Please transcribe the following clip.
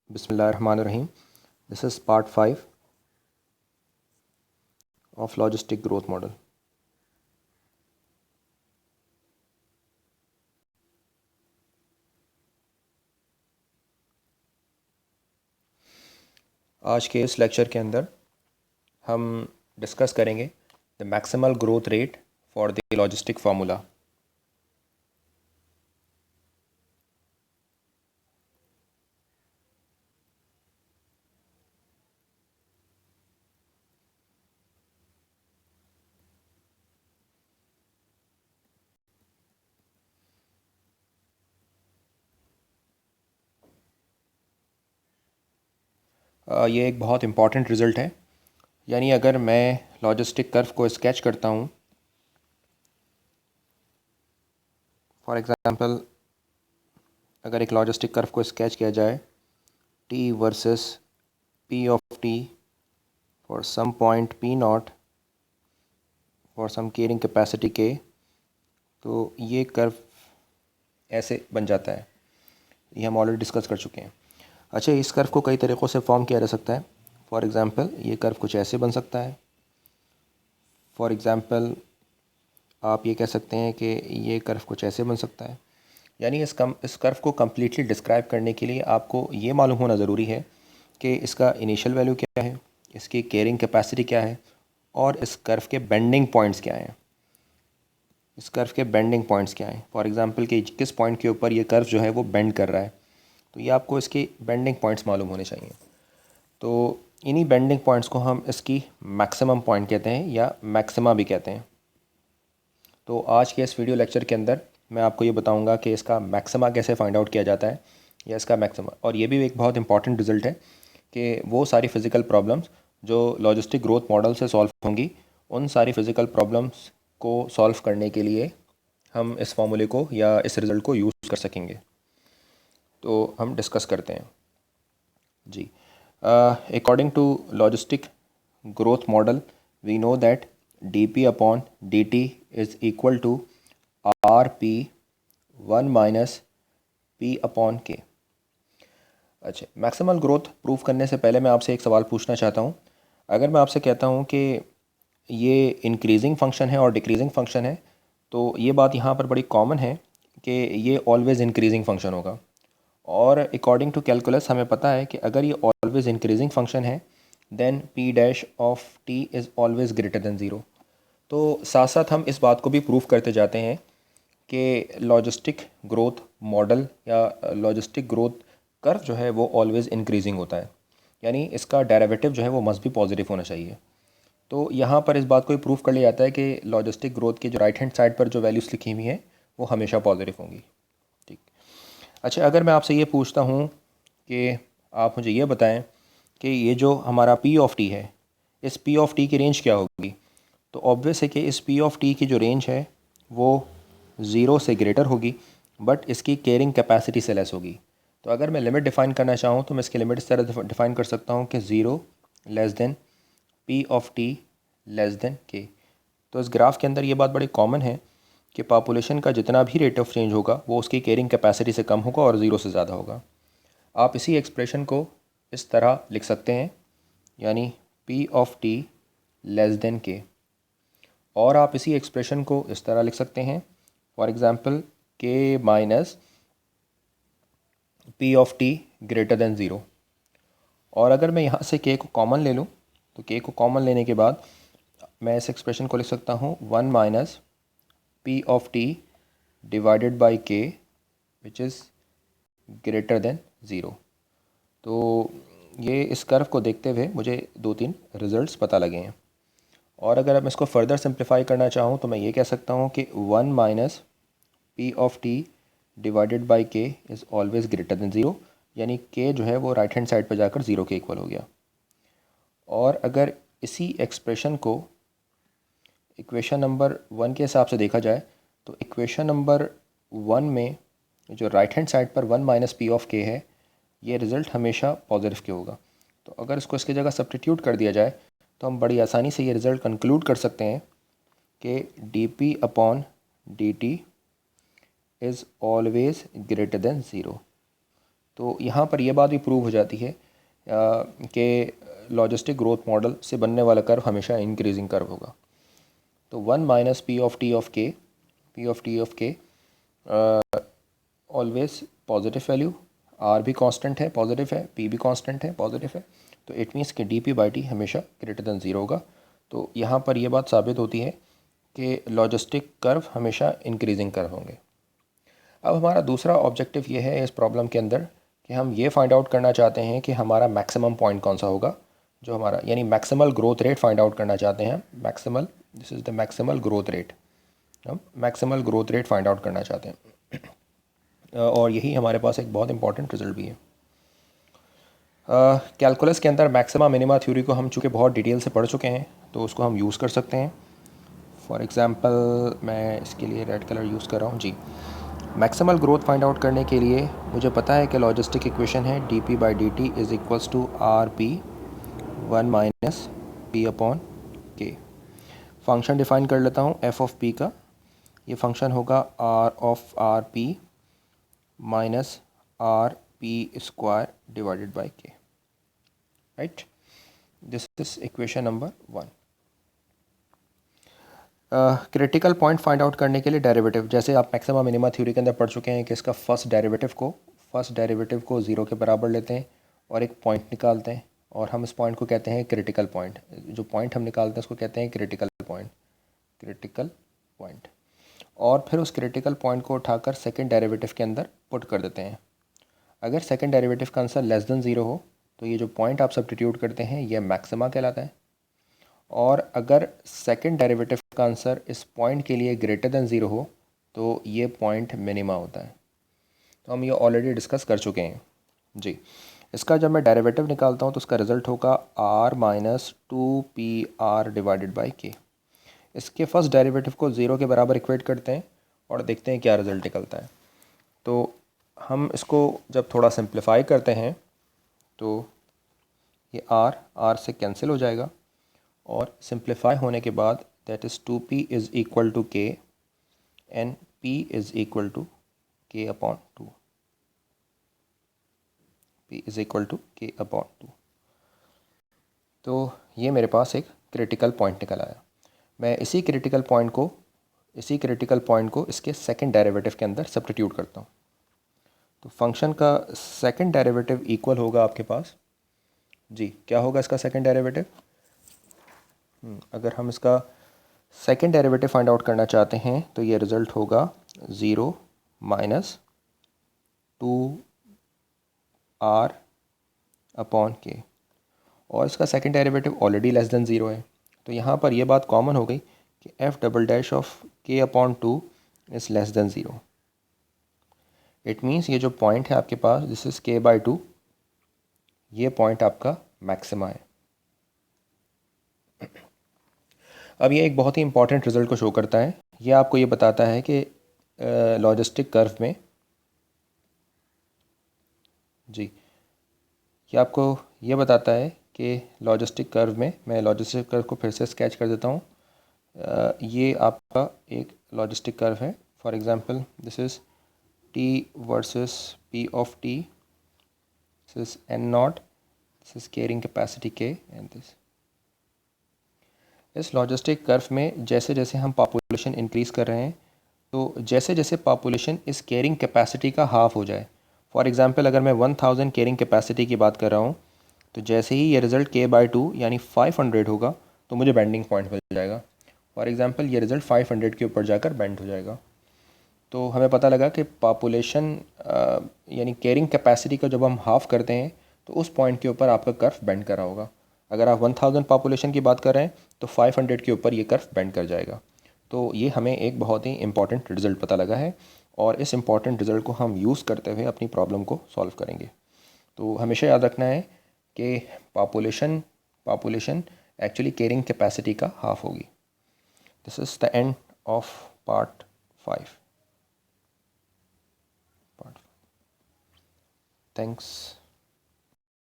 Bismillahirrahmanirrahim. This is part 5 of logistic growth model. आज के इस लेक्चर के अंदर हम डिस्कस करेंगे the maximal growth rate for the logistic formula. ये एक बहुत इम्पॉर्टेंट रिज़ल्ट है। यानी अगर मैं लॉजिस्टिक कर्व को स्केच करता हूँ, फॉर एग्ज़ाम्पल अगर एक लॉजिस्टिक कर्व को स्केच किया जाए T versus P of T for some point P not for some carrying capacity के, तो ये कर्व ऐसे बन जाता है। ये हम ऑलरेडी डिस्कस कर चुके हैं। अच्छा, इस कर्व को कई तरीक़ों से फॉर्म किया जा सकता है। फॉर एग्ज़ाम्पल ये कर्व कुछ ऐसे बन सकता है। फॉर एग्ज़ाम्पल आप ये कह सकते हैं कि ये कर्व कुछ ऐसे बन सकता है। यानी इस कर्व को कम्प्लीटली डिस्क्राइब करने के लिए आपको ये मालूम होना ज़रूरी है कि इसका इनिशियल वैल्यू क्या है, इसकी कैरिंग कैपेसिटी क्या है और इस कर्व के बेंडिंग पॉइंट्स क्या हैं। इस कर्व के बेंडिंग पॉइंट्स क्या हैं, फॉर एग्ज़ाम्पल कि किस पॉइंट के ऊपर ये कर्व जो है वो बेंड कर रहा है, तो ये आपको इसके बेंडिंग पॉइंट्स मालूम होने चाहिए। तो इन्हीं बेंडिंग पॉइंट्स को हम इसकी मैक्सिमम पॉइंट कहते हैं या मैक्सिमा भी कहते हैं। तो आज के इस वीडियो लेक्चर के अंदर मैं आपको ये बताऊंगा कि इसका मैक्सिमा कैसे फाइंड आउट किया जाता है या इसका मैक्सिमा। और ये भी एक बहुत इंपॉर्टेंट रिजल्ट है कि वो सारी फ़िज़िकल प्रॉब्लम्स जो लॉजिस्टिक ग्रोथ मॉडल से सॉल्व होंगी, उन सारी फ़िज़िकल प्रॉब्लम्स को सॉल्व करने के लिए हम इस फॉर्मूले को या इस रिज़ल्ट को यूज़ कर सकेंगे। तो हम डिस्कस करते हैं जी। According to logistic growth model, we know that dp upon dt is equal to rp 1 minus p upon k। अच्छा, मैक्सिमल ग्रोथ प्रूफ करने से पहले मैं आपसे एक सवाल पूछना चाहता हूँ। अगर मैं आपसे कहता हूँ कि ये इंक्रीजिंग फंक्शन है और डिक्रीजिंग फंक्शन है, तो ये बात यहाँ पर बड़ी कॉमन है कि ये ऑलवेज़ इंक्रीजिंग फंक्शन होगा। और अकॉर्डिंग टू कैलकुलस हमें पता है कि अगर ये ऑलवेज़ इंक्रीजिंग फंक्शन है then P dash of T is always greater than zero. तो साथ साथ हम इस बात को भी प्रूफ करते जाते हैं कि लॉजिस्टिक ग्रोथ मॉडल या लॉजिस्टिक ग्रोथ कर्व जो है वो ऑलवेज़ इंक्रीजिंग होता है। यानी इसका डेरिवेटिव जो है वो मस्ट भी पॉजिटिव होना चाहिए। तो यहाँ पर इस बात को भी प्रूफ कर लिया जाता है कि लॉजिस्टिक ग्रोथ के जो राइट हैंड साइड पर जो वैल्यूज़ लिखी हुई हैं वो हमेशा पॉजिटिव होंगी। ठीक। अच्छा, अगर मैं आपसे ये पूछता हूँ कि आप मुझे ये बताएं कि ये जो हमारा पी ऑफ टी है, इस पी ऑफ टी की रेंज क्या होगी, तो ऑब्वियस है कि इस पी ऑफ टी की जो रेंज है वो ज़ीरो से ग्रेटर होगी, बट इसकी कैरिंग कैपेसिटी से लेस होगी। तो अगर मैं लिमिट डिफ़ाइन करना चाहूँ तो मैं इसकी लिमिट इस तरह डिफ़ाइन कर सकता हूँ कि zero less than P of T less than के। तो इस ग्राफ के अंदर ये बात बड़ी कॉमन है कि पॉपुलेशन का जितना भी रेट ऑफ चेंज होगा वो उसकी कैरिंग कैपेसिटी से कम होगा और ज़ीरो से ज़्यादा होगा। आप इसी एक्सप्रेशन को इस तरह लिख सकते हैं, यानी P of T less than के। और आप इसी एक्सप्रेशन को इस तरह लिख सकते हैं, फॉर एग्ज़ाम्पल के minus P of T greater than zero. और अगर मैं यहाँ से के को कॉमन ले लूँ तो के को कॉमन लेने के बाद मैं इस एक्सप्रेशन को लिख सकता हूँ one minus P of T divided by K which is greater than zero. तो ये इस कर्व को देखते हुए मुझे दो तीन रिज़ल्ट्स पता लगे हैं। और अगर मैं इसको फर्दर सिंप्लीफाई करना चाहूँ तो मैं ये कह सकता हूँ कि one minus P of T divided by K is always greater than zero, यानी के जो है वो राइट हैंड साइड पर जाकर ज़ीरो के इक्वल हो गया। और अगर इसी एक्सप्रेशन को इक्वेशन नंबर वन के हिसाब से देखा जाए तो इक्वेशन नंबर वन में जो राइट हैंड साइड पर वन माइनस पी ऑफ के है, ये रिज़ल्ट हमेशा पॉजिटिव के होगा। तो अगर इसको इसकी जगह सब्स्टिट्यूट कर दिया जाए तो हम बड़ी आसानी से ये रिज़ल्ट कंक्लूड कर सकते हैं कि D P upon D T is always greater than zero. तो यहाँ पर यह बात भी प्रूव हो जाती है कि लॉजिस्टिक ग्रोथ मॉडल से बनने वाला कर्व हमेशा इंक्रीजिंग कर्व होगा। तो 1 minus P of T of के ऑलवेज पॉजिटिव वैल्यू, आर भी कांस्टेंट है पॉजिटिव है, पी भी कांस्टेंट है पॉजिटिव है, तो इट मीन्स कि डी पी बाई टी हमेशा ग्रेटर देन ज़ीरो होगा। तो यहाँ पर यह बात साबित होती है कि लॉजिस्टिक कर्व हमेशा इंक्रीजिंग कर्व होंगे। अब हमारा दूसरा ऑब्जेक्टिव ये है इस प्रॉब्लम के अंदर कि हम ये फाइंड आउट करना चाहते हैं कि हमारा मैक्सिमम पॉइंट कौन सा होगा, जो हमारा यानी maximal growth rate find out करना चाहते हैं। Maximal, this is the maximal growth rate, हम maximal growth rate find out करना चाहते हैं और यही हमारे पास एक बहुत इंपॉर्टेंट रिजल्ट भी है। कैलकुलस के अंदर मैक्सिमा मिनिमा थ्योरी को हम चूँकि बहुत डिटेल से पढ़ चुके हैं तो उसको हम यूज़ कर सकते हैं। फॉर एग्ज़ाम्पल मैं इसके लिए रेड कलर यूज़ कर रहा हूँ जी। मैक्सिमल ग्रोथ फाइंड आउट करने के लिए मुझे पता है कि लॉजिस्टिक इक्वेशन है D P by D T is equals to R P 1 minus P upon K. Function define कर लेता हूँ एफ ऑफ पी का। ये फंक्शन होगा R of R P minus R P square divided by K, right. This is equation number 1। Critical point find out करने के लिए derivative, जैसे आप मैक्सिमा मिनिमा थ्योरी के अंदर पढ़ चुके हैं कि इसका फर्स्ट डेरिवेटिव को ज़ीरो के बराबर लेते हैं और एक पॉइंट निकालते हैं और हम इस पॉइंट को कहते हैं क्रिटिकल पॉइंट। जो पॉइंट हम निकालते हैं उसको कहते हैं क्रिटिकल पॉइंट। और फिर उस क्रिटिकल पॉइंट को उठाकर सेकेंड डेरिवेटिव के अंदर पुट कर देते हैं। अगर सेकेंड डेरिवेटिव का आंसर लेस देन ज़ीरो हो तो ये जो पॉइंट आप सब्स्टिट्यूट करते हैं ये मैक्सिमा कहलाता है, और अगर सेकेंड डेरिवेटिव का आंसर इस पॉइंट के लिए ग्रेटर देन ज़ीरो हो तो ये पॉइंट मिनिमा होता है। तो हम ये ऑलरेडी डिस्कस कर चुके हैं जी। इसका जब मैं डेरिवेटिव निकालता हूँ तो उसका रिज़ल्ट होगा are minus 2pr divided by के। इसके फर्स्ट डेरिवेटिव को ज़ीरो के बराबर इक्वेट करते हैं और देखते हैं क्या रिज़ल्ट निकलता है। तो हम इसको जब थोड़ा सिंप्लीफाई करते हैं तो ये आर से कैंसिल हो जाएगा और सिंप्लीफाई होने के बाद that is 2p is equal to K and p is equal to K upon 2। p is equal to K upon 2। तो ये मेरे पास एक क्रिटिकल पॉइंट निकल आया। मैं इसी क्रिटिकल पॉइंट को इसके सेकंड डेरिवेटिव के अंदर सब्स्टिट्यूट करता हूँ। तो फंक्शन का सेकंड डेरिवेटिव इक्वल होगा आपके पास जी, क्या होगा इसका सेकंड डेरिवेटिव? अगर हम इसका सेकंड डेरिवेटिव फाइंड आउट करना चाहते हैं तो ये रिज़ल्ट होगा 0 माइनस 2r अपॉन के, और इसका second derivative already less than zero है। तो यहाँ पर यह बात कॉमन हो गई कि f double dash of k upon 2 is less than zero. It means ये जो पॉइंट है आपके पास दिस इज़ k बाई 2, ये पॉइंट आपका मैक्सिमा है। अब ये एक बहुत ही इंपॉर्टेंट रिज़ल्ट को शो करता है। ये आपको ये बताता है कि लॉजिस्टिक कर्व में जी, ये आपको ये बताता है कि लॉजिस्टिक कर्व में, मैं लॉजिस्टिक कर्व को फिर से स्केच कर देता हूँ। ये आपका एक लॉजिस्टिक कर्व है। For example this is t versus p of t, this is n not, this is carrying capacity k and this. इस लॉजिस्टिक कर्व में जैसे जैसे हम पॉपुलेशन इंक्रीज़ कर रहे हैं तो जैसे जैसे पॉपुलेशन इस कैरिंग कैपेसिटी का हाफ हो जाए, फॉर एग्जांपल अगर मैं 1000 कैरिंग कैपेसिटी की बात कर रहा हूँ तो जैसे ही ये रिज़ल्ट k बाई 2 यानी 500 होगा तो मुझे बेंडिंग पॉइंट मिल जाएगा। फॉर एग्जांपल ये रिज़ल्ट 500 के ऊपर जाकर बेंड हो जाएगा। तो हमें पता लगा कि पॉपुलेशन यानी कैरिंग कैपेसिटी का जब हम हाफ़ करते हैं तो उस पॉइंट के ऊपर आपका कर्व बेंड कर रहा होगा। अगर आप 1000 पॉपुलेशन की बात कर रहे हैं तो 500 के ऊपर ये कर्व बेंड कर जाएगा। तो ये हमें एक बहुत ही इंपॉर्टेंट रिज़ल्ट पता लगा है और इस इंपॉर्टेंट रिज़ल्ट को हम यूज़ करते हुए अपनी प्रॉब्लम को सॉल्व करेंगे। तो हमेशा याद रखना है कि पॉपुलेशन एक्चुअली कैरिंग कैपेसिटी का हाफ होगी। This is the end of part 5। Thanks.